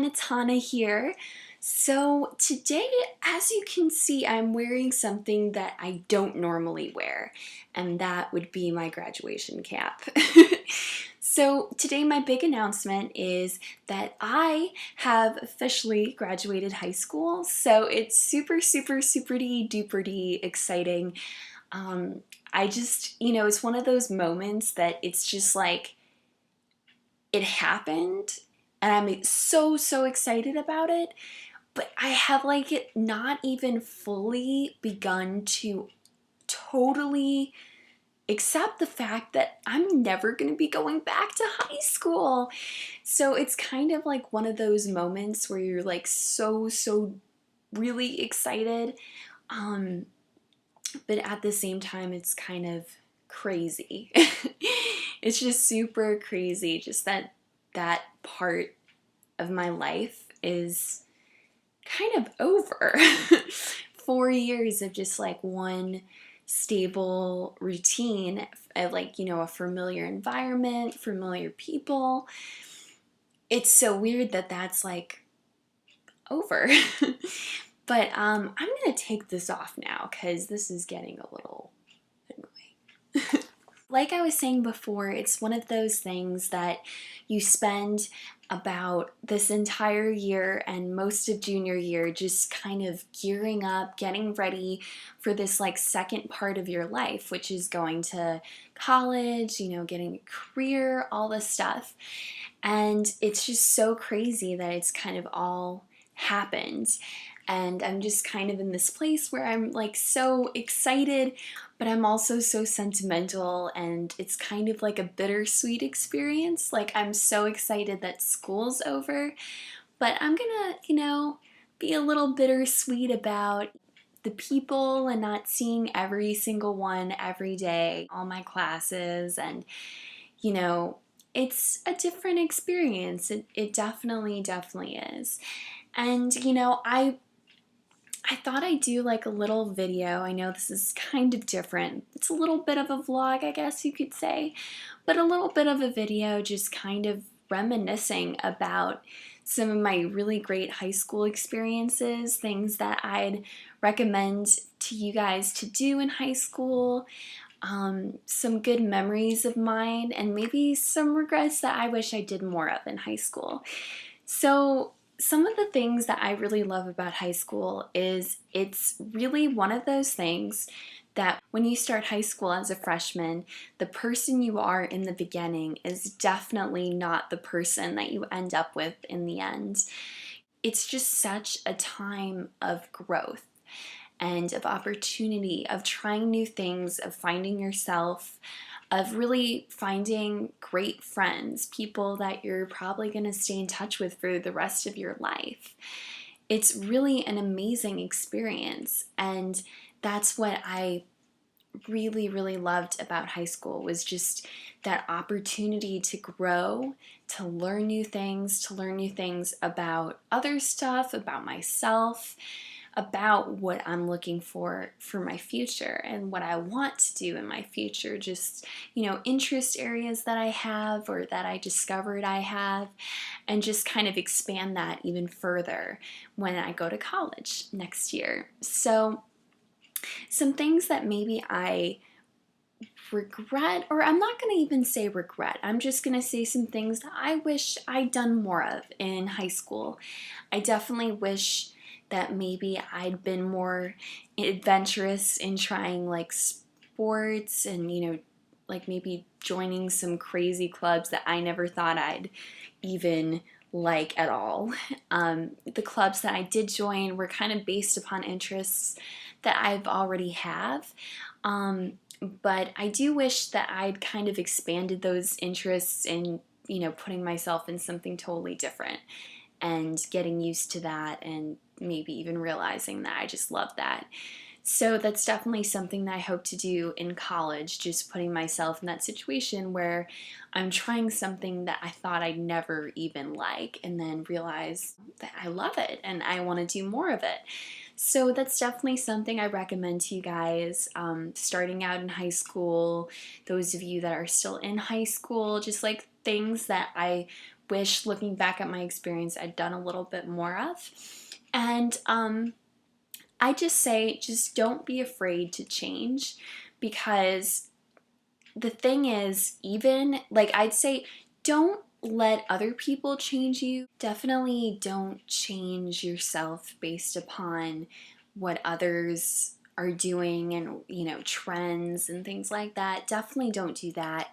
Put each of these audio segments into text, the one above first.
it's Hannah here. So today, as you can see, I'm wearing something that I don't normally wear, and that would be my graduation cap. So today my big announcement is that I have officially graduated high school, so it's super duper exciting. I just, it's one of those moments that it's just like, it happened and I'm so excited about it, but I have like it not even fully begun to totally accept the fact that I'm never going to be going back to high school. So it's kind of like one of those moments where you're like so really excited, um but at the same time it's kind of crazy. It's just super crazy, just that part of my life is kind of over. 4 years of just like one stable routine of like, a familiar environment, familiar people. It's so weird that that's like over. But I'm gonna take this off now because this is getting a little annoying. Like I was saying before, it's one of those things that you spend about this entire year and most of junior year just kind of gearing up, getting ready for this like second part of your life, which is going to college, getting a career, all this stuff. And it's just so crazy that it's kind of all happened. And I'm just kind of in this place where I'm like so excited, but I'm also so sentimental, and it's kind of like a bittersweet experience. Like, I'm so excited that school's over, but I'm gonna, be a little bittersweet about the people and not seeing every single one every day, all my classes, and you know, it's a different experience. It definitely is. And I thought I'd do like a little video. I know this is kind of different. It's a little bit of a vlog, I guess you could say, but a little bit of a video just kind of reminiscing about some of my really great high school experiences, things that I'd recommend to you guys to do in high school, some good memories of mine, and maybe some regrets that I wish I did more of in high school. So some of the things that I really love about high school is it's really one of those things that when you start high school as a freshman, the person you are in the beginning is definitely not the person that you end up with in the end. It's just such a time of growth and of opportunity, of trying new things, of finding yourself, of really finding great friends, people that you're probably going to stay in touch with for the rest of your life. It's really an amazing experience, and that's what I really loved about high school, was just that opportunity to grow, to learn new things about other stuff, about myself, about what I'm looking for my future and what I want to do in my future. Just, interest areas that I have or that I discovered I have, and just kind of expand that even further when I go to college next year. So some things that maybe I regret, or I'm not going to even say regret, I'm just going to say some things that I wish I'd done more of in high school. I definitely wish that maybe I'd been more adventurous in trying like sports and, like maybe joining some crazy clubs that I never thought I'd even like at all. The clubs that I did join were kind of based upon interests that I've already have. But I do wish that I'd kind of expanded those interests in, putting myself in something totally different and getting used to that, and maybe even realizing that I just love that. So that's definitely something that I hope to do in college, just putting myself in that situation where I'm trying something that I thought I'd never even like, and then realize that I love it and I want to do more of it. So that's definitely something I recommend to you guys, starting out in high school, those of you that are still in high school, just like things that I wish, looking back at my experience, I'd done a little bit more of. And I just say, just don't be afraid to change, because the thing is, even like I'd say, don't let other people change you. Definitely don't change yourself based upon what others are doing and, trends and things like that. Definitely don't do that.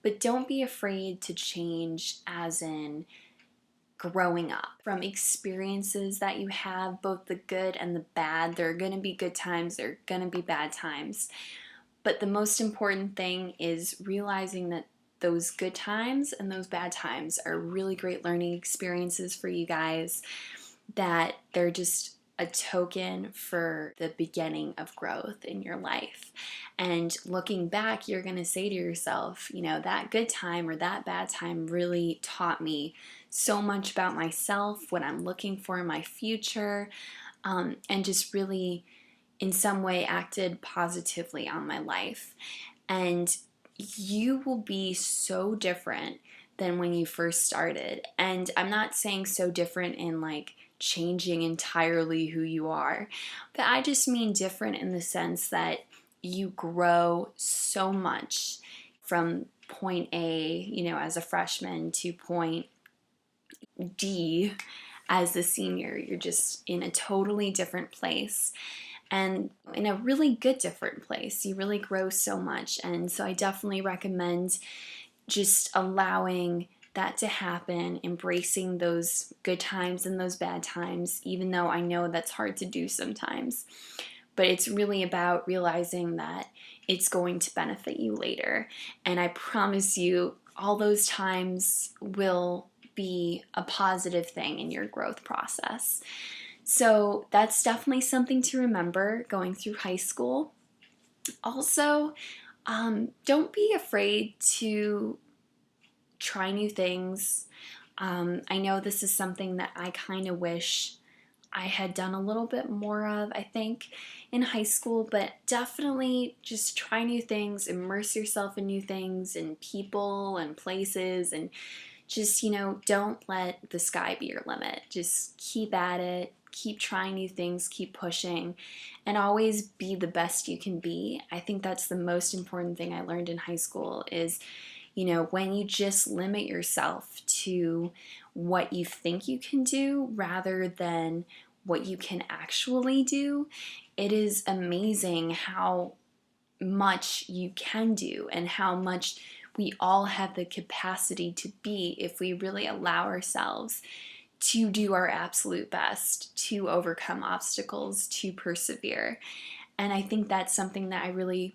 But don't be afraid to change, as in growing up from experiences that you have, both the good and the bad. There are going to be good times, there are going to be bad times. But the most important thing is realizing that those good times and those bad times are really great learning experiences for you guys, that they're just a token for the beginning of growth in your life. And looking back, you're going to say to yourself, that good time or that bad time really taught me so much about myself, what I'm looking for in my future, and just really in some way acted positively on my life. And you will be so different than when you first started. And I'm not saying so different in like changing entirely who you are, but I just mean different in the sense that you grow so much from point A, as a freshman, to point D as a senior. You're just in a totally different place, and in a really good different place. You really grow so much. And so I definitely recommend just allowing that to happen, embracing those good times and those bad times, even though I know that's hard to do sometimes. But it's really about realizing that it's going to benefit you later. And I promise you, all those times will be a positive thing in your growth process. So that's definitely something to remember going through high school. Also, don't be afraid to try new things. I know this is something that I kind of wish I had done a little bit more of, I think, in high school, but definitely just try new things, immerse yourself in new things and people and places, and just, don't let the sky be your limit. Just keep at it, keep trying new things, keep pushing, and always be the best you can be. I think that's the most important thing I learned in high school is, when you just limit yourself to what you think you can do rather than what you can actually do, it is amazing how much you can do and how much we all have the capacity to be if we really allow ourselves to do our absolute best, to overcome obstacles, to persevere. And I think that's something that I really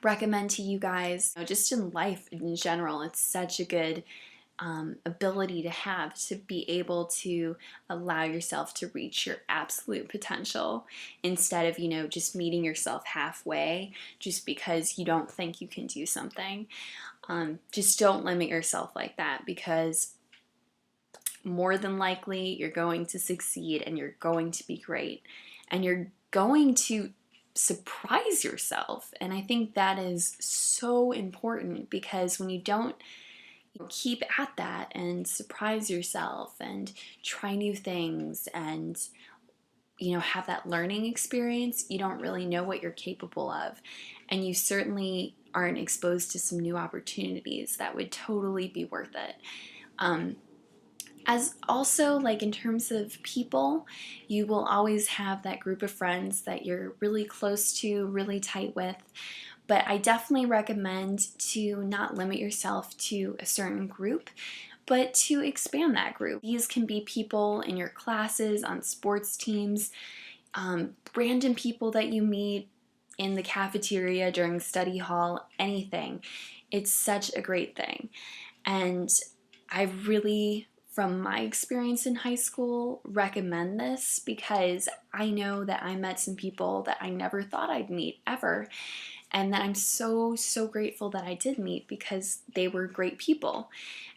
recommend to you guys, just in life in general. It's such a good ability to have, to be able to allow yourself to reach your absolute potential instead of, just meeting yourself halfway just because you don't think you can do something. Just don't limit yourself like that, because more than likely you're going to succeed and you're going to be great and you're going to surprise yourself. And I think that is so important, because when you don't keep at that and surprise yourself and try new things and have that learning experience, you don't really know what you're capable of, and you certainly aren't exposed to some new opportunities that would totally be worth it. As also, like in terms of people, you will always have that group of friends that you're really close to, really tight with. But I definitely recommend to not limit yourself to a certain group, but to expand that group. These can be people in your classes, on sports teams, random people that you meet in the cafeteria, during study hall, anything. It's such a great thing. And I really, from my experience in high school, recommend this, because I know that I met some people that I never thought I'd meet ever, and that I'm so, so grateful that I did meet, because they were great people.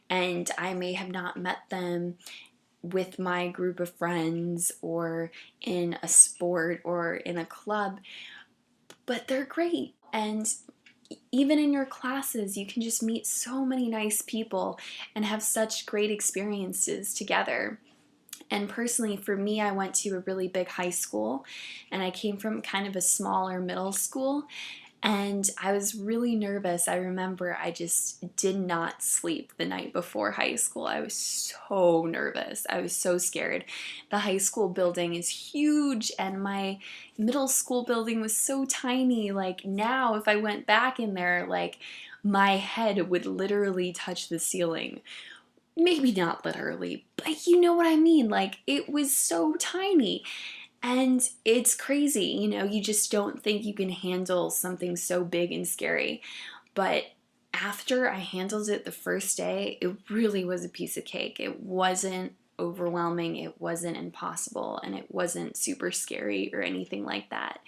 And I may have not met them with my group of friends or in a sport or in a club, but they're great. And even in your classes, you can just meet so many nice people and have such great experiences together. And personally, for me, I went to a really big high school, and I came from kind of a smaller middle school, and I was really nervous. I remember I just did not sleep the night before high school. I was so nervous. I was so scared. The high school building is huge, and my middle school building was so tiny. Like now, if I went back in there, like my head would literally touch the ceiling. Maybe not literally, but you know what I mean. Like it was so tiny. And it's crazy, you know, you just don't think you can handle something so big and scary. But after I handled it the first day, it really was a piece of cake. It wasn't overwhelming, it wasn't impossible, and it wasn't super scary or anything like that.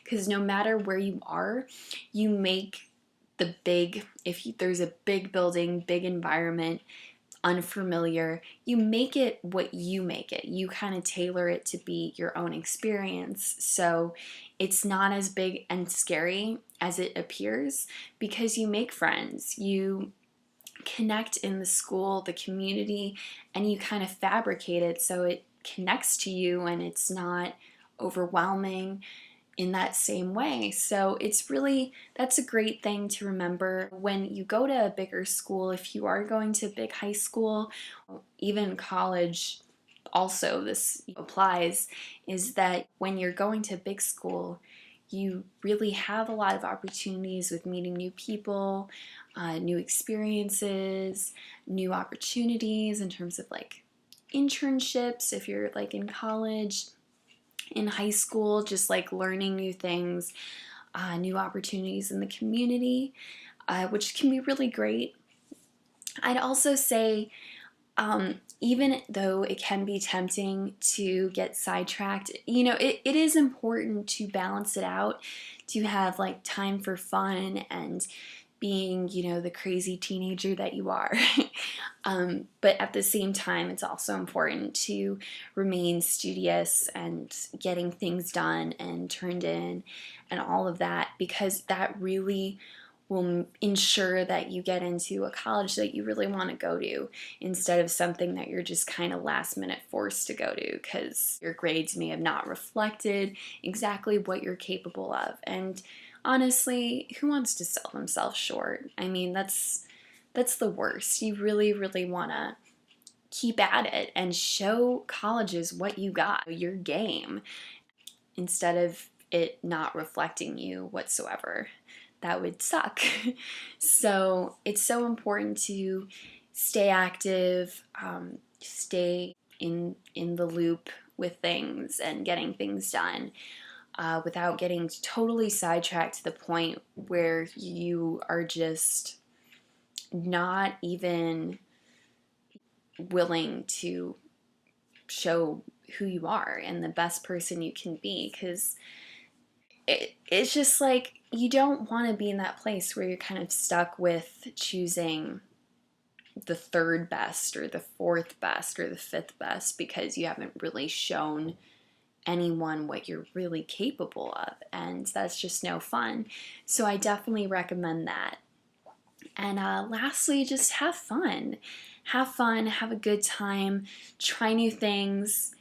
Because no matter where you are, you make the big, if there's a big building, big environment, unfamiliar, you make it what you make it. You kind of tailor it to be your own experience. So it's not as big and scary as it appears because you make friends. You connect in the school, the community, and you kind of fabricate it so it connects to you and it's not overwhelming in that same way. So it's really, that's a great thing to remember when you go to a bigger school. If you are going to a big high school, even college, also this applies, is that when you're going to a big school, you really have a lot of opportunities with meeting new people, new experiences, new opportunities in terms of like internships if you're like in college, in high school, just like learning new things, new opportunities in the community, which can be really great. I'd also say, even though it can be tempting to get sidetracked, you know, it is important to balance it out, to have like time for fun and being, you know, the crazy teenager that you are. But at the same time, it's also important to remain studious and getting things done and turned in and all of that, because that really will ensure that you get into a college that you really want to go to instead of something that you're just kind of last minute forced to go to because your grades may have not reflected exactly what you're capable of. And honestly, who wants to sell themselves short? I mean, that's the worst. You really, really want to keep at it and show colleges what you got, your game, instead of it not reflecting you whatsoever. That would suck. So it's so important to stay active, stay in the loop with things and getting things done, without getting totally sidetracked to the point where you are just not even willing to show who you are and the best person you can be, because it's just like you don't want to be in that place where you're kind of stuck with choosing the third best or the fourth best or the fifth best because you haven't really shown anyone what you're really capable of, and that's just no fun. So I definitely recommend that. And lastly, just have fun. Have fun, have a good time, try new things,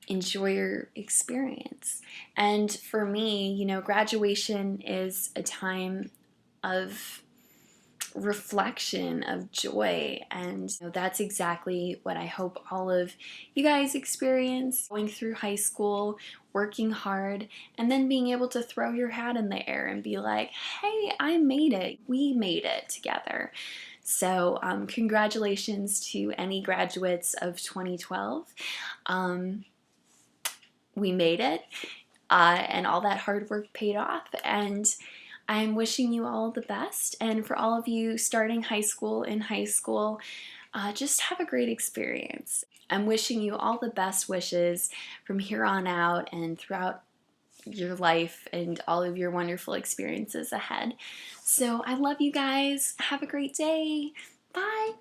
enjoy your experience. And for me, you know, graduation is a time of reflection, of joy, and you know, that's exactly what I hope all of you guys experience going through high school, working hard, and then being able to throw your hat in the air and be like, hey, I made it, we made it together. So congratulations to any graduates of 2012. We made it, and all that hard work paid off, and I'm wishing you all the best. And for all of you starting high school, in high school, just have a great experience. I'm wishing you all the best wishes from here on out and throughout your life and all of your wonderful experiences ahead. So I love you guys. Have a great day. Bye.